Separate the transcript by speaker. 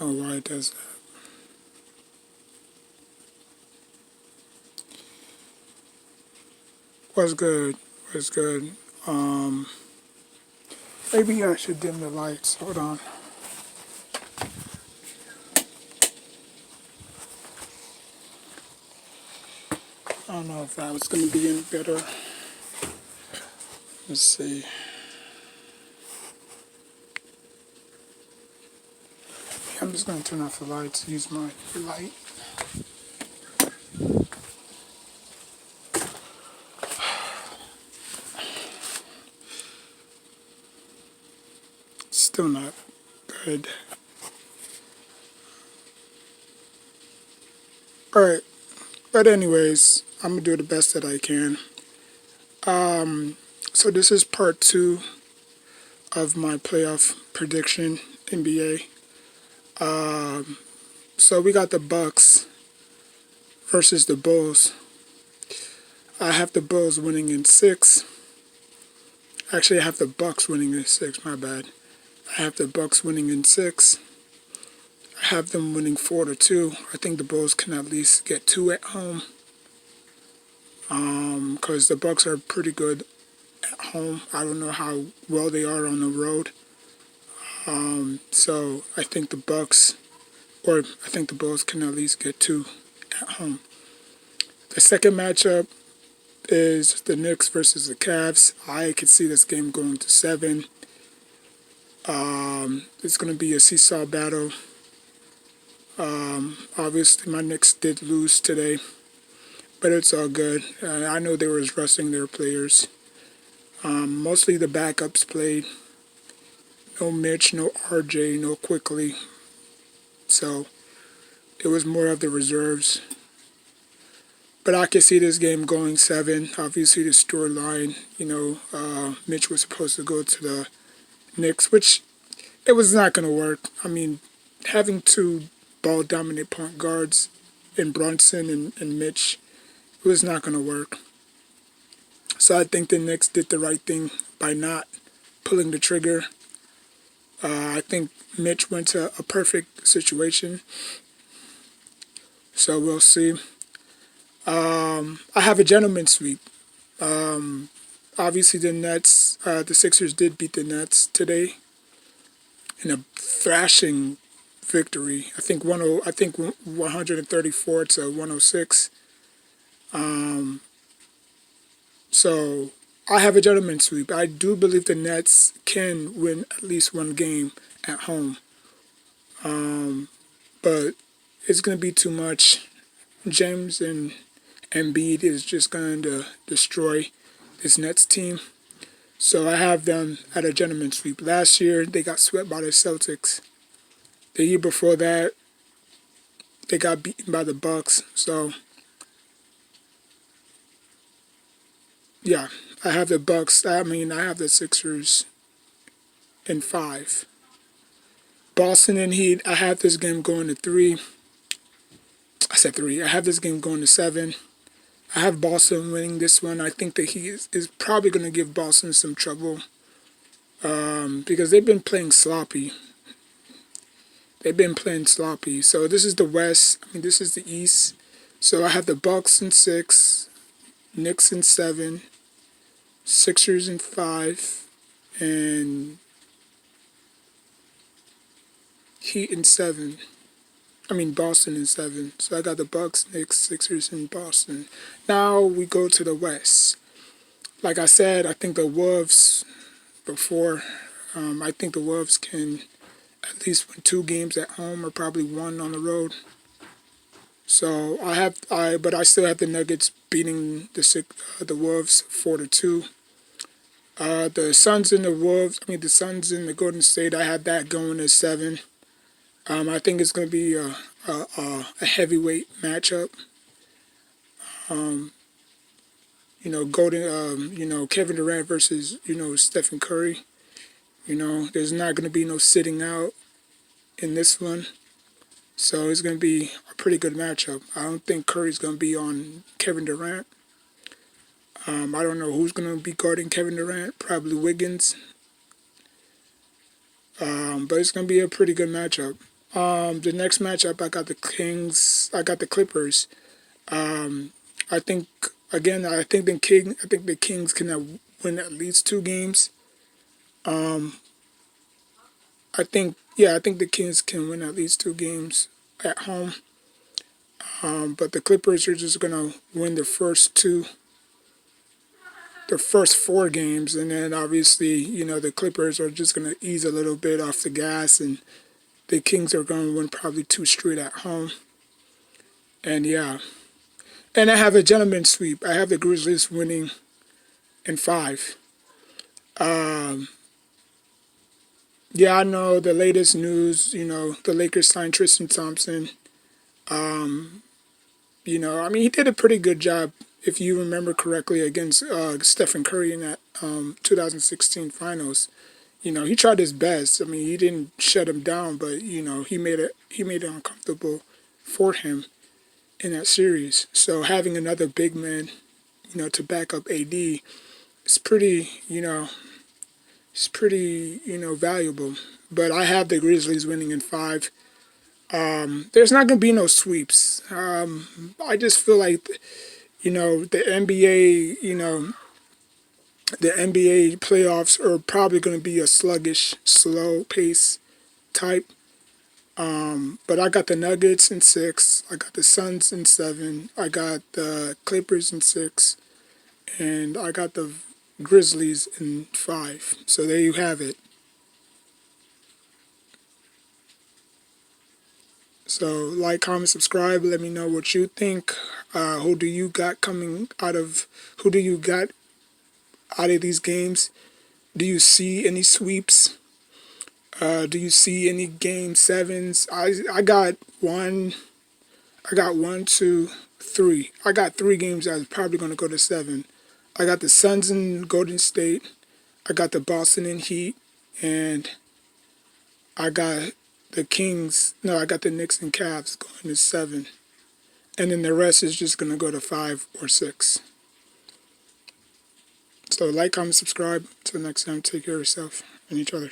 Speaker 1: Oh, why it does that. What's good? What's good? Um, Maybe I should dim the lights. Hold on. I don't know if that was going to be any better. Let's see. I'm just going to turn off the lights. Use my light. Still not good. All right. But anyways, I'm gonna do the best that I can. So this is part two of my playoff prediction NBA. So we got the Bucks versus the Bulls. I have the Bulls winning in six. Actually, I have the Bucks winning in six. My bad. I have the Bucks winning in six. I have them winning 4-2. I think the Bulls can at least get two at home. Because the Bucks are pretty good at home. I don't know how well they are on the road. So I think the Bucks, or I think the Bulls can at least get two at home. The second matchup is the Knicks versus the Cavs. I could see this game going to seven. It's going to be a seesaw battle. Obviously, my Knicks did lose today, but it's all good. I know they were resting their players. Mostly the backups played. No Mitch, no RJ, no Quickly. So it was more of the reserves. But I could see this game going seven. Obviously, the storyline, Mitch was supposed to go to the Knicks, which it was not going to work. I mean, having two ball dominant point guards in Brunson and Mitch, it was not going to work. So I think the Knicks did the right thing by not pulling the trigger. I think Mitch went to a perfect situation. So we'll see. I have a gentleman's sweep. Obviously, the Sixers did beat the Nets today in a thrashing victory. I think 134 to 106. So I have a gentleman's sweep. I do believe the Nets can win at least one game at home, but it's going to be too much. James and Embiid is just going to destroy this Nets team. So I have them at a gentleman's sweep. Last year, they got swept by the Celtics. The year before that, they got beaten by the Bucks. So, yeah, I have the Bucks. I have the Sixers in five. Boston and Heat, I have this game going to three. I said three. I have this game going to seven. I have Boston winning this one. I think that he is probably going to give Boston some trouble because they've been playing sloppy. They've been playing sloppy. So this is the West. This is the East. So I have the Bucks in six, Knicks in seven, Sixers in five, and Heat in seven. Boston in seven. So I got the Bucks, Knicks, Sixers, and Boston. Now we go to the West. Like I said, I think the Wolves before. I think the Wolves can at least win two games at home or probably one on the road. So but I still have the Nuggets beating the Wolves 4-2. The Suns and the Wolves. The Suns and the Golden State. I have that going as seven. I think it's going to be a heavyweight matchup. Kevin Durant versus Stephen Curry. There's not going to be no sitting out in this one. So it's going to be a pretty good matchup. I don't think Curry's going to be on Kevin Durant. I don't know who's going to be guarding Kevin Durant. Probably Wiggins. But it's going to be a pretty good matchup. The next matchup, I got the Kings. I got the Clippers. I think again. I think the Kings can win at least 2 games. I think the Kings can win at least 2 games at home. But the Clippers are just gonna win the first 4 games, and then obviously, the Clippers are just gonna ease a little bit off the gas, and the Kings are gonna win probably 2 straight at home. And yeah, and I have a gentleman's sweep. I have the Grizzlies winning in 5. Um, yeah, I know the latest news. The Lakers signed Tristan Thompson. Um, I mean, he did a pretty good job, if you remember correctly, against Stephen Curry in that 2016 finals. He tried his best. I mean, he didn't shut him down, but he made it uncomfortable for him in that series. So having another big man, to back up AD, it's pretty valuable. But I have the Grizzlies winning in 5. There's not gonna be no sweeps. I just feel like the NBA, the NBA playoffs are probably going to be a sluggish, slow pace type. But I got the Nuggets in 6. I got the Suns in 7. I got the Clippers in 6, and I got the Grizzlies in 5. So there you have it. So like, comment, subscribe. Let me know what you think. Who do you got coming out of? Who do you got out of these games? Do you see any sweeps? Do you see any game 7s? I got one. I got 1, 2, 3. I got 3 games that's probably going to go to 7. I got the Suns in Golden State. I got the Boston in Heat, and I got the Kings. No, I got the Knicks and Cavs going to 7, and then the rest is just going to go to 5 or 6. So like, comment, subscribe. Until next time, take care of yourself and each other.